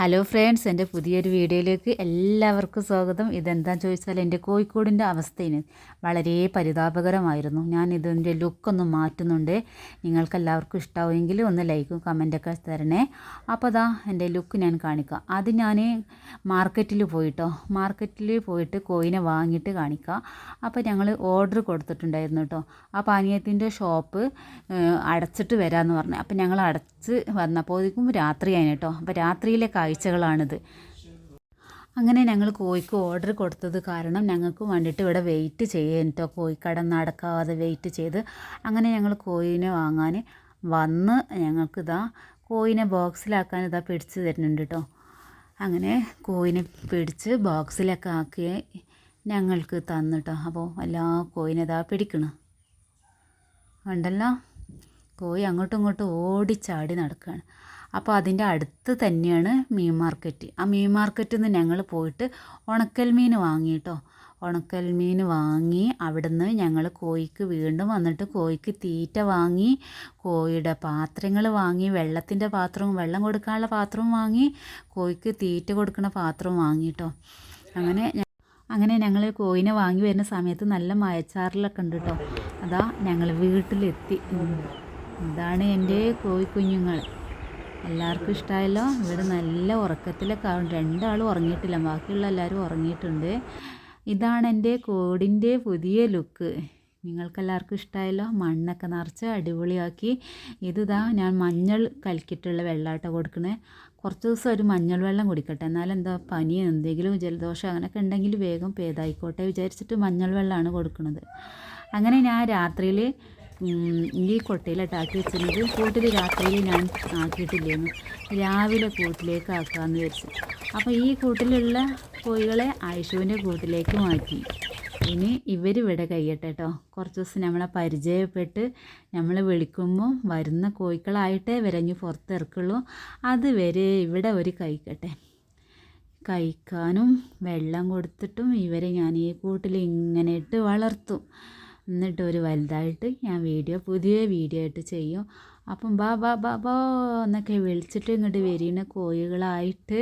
Hello friends, എൻ്റെ പുതിയൊരു വീഡിയോയിലേക്ക് എല്ലാവർക്കും സ്വാഗതം. ഇതെന്താണെന്ന് ചോദിച്ചാൽ എൻ്റെ കോഴിക്കോടിൻ്റെ അവസ്ഥയാണ് വളരെ പരിതാപകരമായിരുന്നു. ഞാൻ ഇതിൻ്റെ ലുക്കൊന്ന് മാറ്റുന്നുണ്ട്. നിങ്ങൾക്കെല്ലാവർക്കും ഇഷ്ടമാവുമെങ്കിൽ ഒന്ന് ലൈക്കും കമൻറ്റൊക്കെ തരണേ. അപ്പോൾ അതാ എൻ്റെ ലുക്ക് ഞാൻ കാണിക്കാം. അത് ഞാൻ മാർക്കറ്റിൽ പോയിട്ട് കോഴിനെ വാങ്ങിയിട്ട് കാണിക്കാം. അപ്പോൾ ഞങ്ങൾ ഓർഡർ കൊടുത്തിട്ടുണ്ടായിരുന്നു കേട്ടോ. അപ്പോൾ അനിയത്തിൻ്റെ ഷോപ്പ് അടച്ചിട്ട് വരാമെന്ന് പറഞ്ഞു. അപ്പോൾ ഞങ്ങൾ അടച്ച് വന്നപ്പോഴേക്കും രാത്രിയായി കേട്ടോ. അപ്പോൾ രാത്രിയിലെ കാഴ്ചകളാണിത്. അങ്ങനെ ഞങ്ങൾ കോഴിക്ക് ഓർഡർ കൊടുത്തത് കാരണം ഞങ്ങൾക്ക് വേണ്ടിയിട്ട് ഇവിടെ വെയിറ്റ് ചെയ്യാൻ കേട്ടോ. കോഴിക്കട നടക്കാതെ വെയിറ്റ് ചെയ്ത് അങ്ങനെ ഞങ്ങൾ കോഴിനെ വാങ്ങാൻ വന്ന് ഞങ്ങൾക്കിതാ കോഴിനെ ബോക്സിലാക്കാൻ പിടിച്ച് തരുന്നുണ്ട് കേട്ടോ. അങ്ങനെ കോഴിനെ പിടിച്ച് ബോക്സിലൊക്കെ ആക്കി ഞങ്ങൾക്ക് തന്നിട്ടോ. അപ്പോൾ എല്ലാ കോഴിനെ പിടിക്കണം ഉണ്ടല്ലോ. കോഴി അങ്ങോട്ടും ഇങ്ങോട്ടും ഓടിച്ചാടി നടക്കുകയാണ്. അപ്പോൾ അതിൻ്റെ അടുത്ത് തന്നെയാണ് മീൻ മാർക്കറ്റ്. ആ മീൻ മാർക്കറ്റിൽ നിന്ന് ഞങ്ങൾ പോയിട്ട് ഉണക്കൽ മീൻ വാങ്ങി കേട്ടോ. ഉണക്കൽ മീൻ വാങ്ങി അവിടുന്ന് ഞങ്ങൾ കോഴിക്ക് വീണ്ടും വന്നിട്ട് കോഴിക്ക് തീറ്റ വാങ്ങി, കോഴിയുടെ പാത്രങ്ങൾ വാങ്ങി, വെള്ളത്തിൻ്റെ പാത്രവും വെള്ളം കൊടുക്കാനുള്ള പാത്രവും വാങ്ങി, കോഴിക്ക് തീറ്റ കൊടുക്കുന്ന പാത്രവും വാങ്ങി കേട്ടോ. അങ്ങനെ ഞങ്ങൾ കോഴിനെ വാങ്ങി വരുന്ന സമയത്ത് നല്ല മഴച്ചാറിലൊക്കെ ഉണ്ട് കേട്ടോ. അതാ ഞങ്ങൾ വീട്ടിലെത്തി. ഇതാണ് എൻ്റെ കോഴിക്കുഞ്ഞുങ്ങൾ. എല്ലാവർക്കും ഇഷ്ടമായല്ലോ. ഇവിടെ നല്ല ഉറക്കത്തിലൊക്കെ ആവും. രണ്ടാളും ഉറങ്ങിയിട്ടില്ല, ബാക്കിയുള്ള എല്ലാവരും ഉറങ്ങിയിട്ടുണ്ട്. ഇതാണ് എൻ്റെ കോടിൻ്റെ പുതിയ ലുക്ക്. നിങ്ങൾക്കെല്ലാവർക്കും ഇഷ്ടമായല്ലോ. മണ്ണൊക്കെ നിറച്ച് അടിപൊളിയാക്കി. ഇതാ ഞാൻ മഞ്ഞൾ കലക്കിയിട്ടുള്ള വെള്ളമാട്ടോ കൊടുക്കണേ. കുറച്ച് ദിവസം ഒരു മഞ്ഞൾ വെള്ളം കുടിക്കട്ടെ, എന്നാലെന്താ പനി എന്തെങ്കിലും ജലദോഷം അങ്ങനെയൊക്കെ ഉണ്ടെങ്കിൽ വേഗം ഭേദമായിക്കോട്ടെ വിചാരിച്ചിട്ട് മഞ്ഞൾ വെള്ളമാണ് കൊടുക്കുന്നത്. അങ്ങനെ ഞാൻ രാത്രിയിൽ ഈ കൊട്ടയിലിട്ട് ആക്കി വെച്ചിരുന്നത് കൂട്ടിൽ രാത്രിയിൽ ഞാൻ ആക്കിയിട്ടില്ലായിരുന്നു. രാവിലെ കൂട്ടിലേക്ക് ആക്കാമെന്ന് വിചാരിച്ചു. അപ്പോൾ ഈ കൂട്ടിലുള്ള കോഴികളെ ആയിഷുവിൻ്റെ കൂട്ടിലേക്ക് മാറ്റി. ഇനി ഇവരിവിടെ കഴിയട്ടെ കേട്ടോ. കുറച്ച് ദിവസം നമ്മളെ പരിചയപ്പെട്ട് നമ്മൾ വിളിക്കുമ്പോൾ വരുന്ന കോഴികളായിട്ടേ വിരഞ്ഞ് പുറത്തിറക്കുള്ളൂ. അതുവരെ ഇവിടെ ഒരു കഴിക്കട്ടെ. കഴിക്കാനും വെള്ളം കൊടുത്തിട്ടും ഇവരെ ഞാൻ ഈ കൂട്ടിൽ ഇങ്ങനെ ഇട്ട് വളർത്തും. എന്നിട്ട് ഒരു വലുതായിട്ട് ഞാൻ പുതിയ വീഡിയോ ആയിട്ട് ചെയ്യും. അപ്പം ബാ ബാ ബാ ബാ എന്നൊക്കെ വിളിച്ചിട്ട് ഇങ്ങോട്ട് വരുന്ന കോഴികളായിട്ട്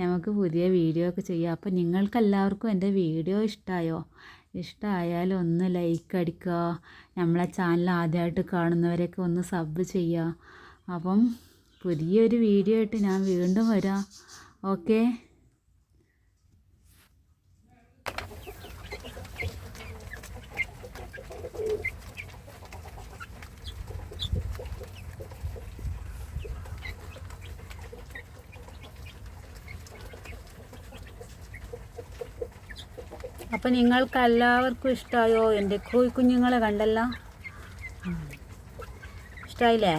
നമുക്ക് പുതിയ വീഡിയോ ഒക്കെ ചെയ്യാം. അപ്പം നിങ്ങൾക്കെല്ലാവർക്കും എൻ്റെ വീഡിയോ ഇഷ്ടമായാലും ഒന്ന് ലൈക്ക് അടിക്കുക. നമ്മളെ ചാനൽ ആദ്യമായിട്ട് കാണുന്നവരൊക്കെ ഒന്ന് സബ് ചെയ്യുക. അപ്പം പുതിയൊരു വീഡിയോ ആയിട്ട് ഞാൻ വീണ്ടും വരാം. ഓക്കെ. അപ്പം നിങ്ങൾക്കെല്ലാവർക്കും ഇഷ്ടമായോ? എൻ്റെ കോഴിക്കുഞ്ഞുങ്ങളെ കണ്ടല്ലോ. ഇഷ്ടമായില്ലേ?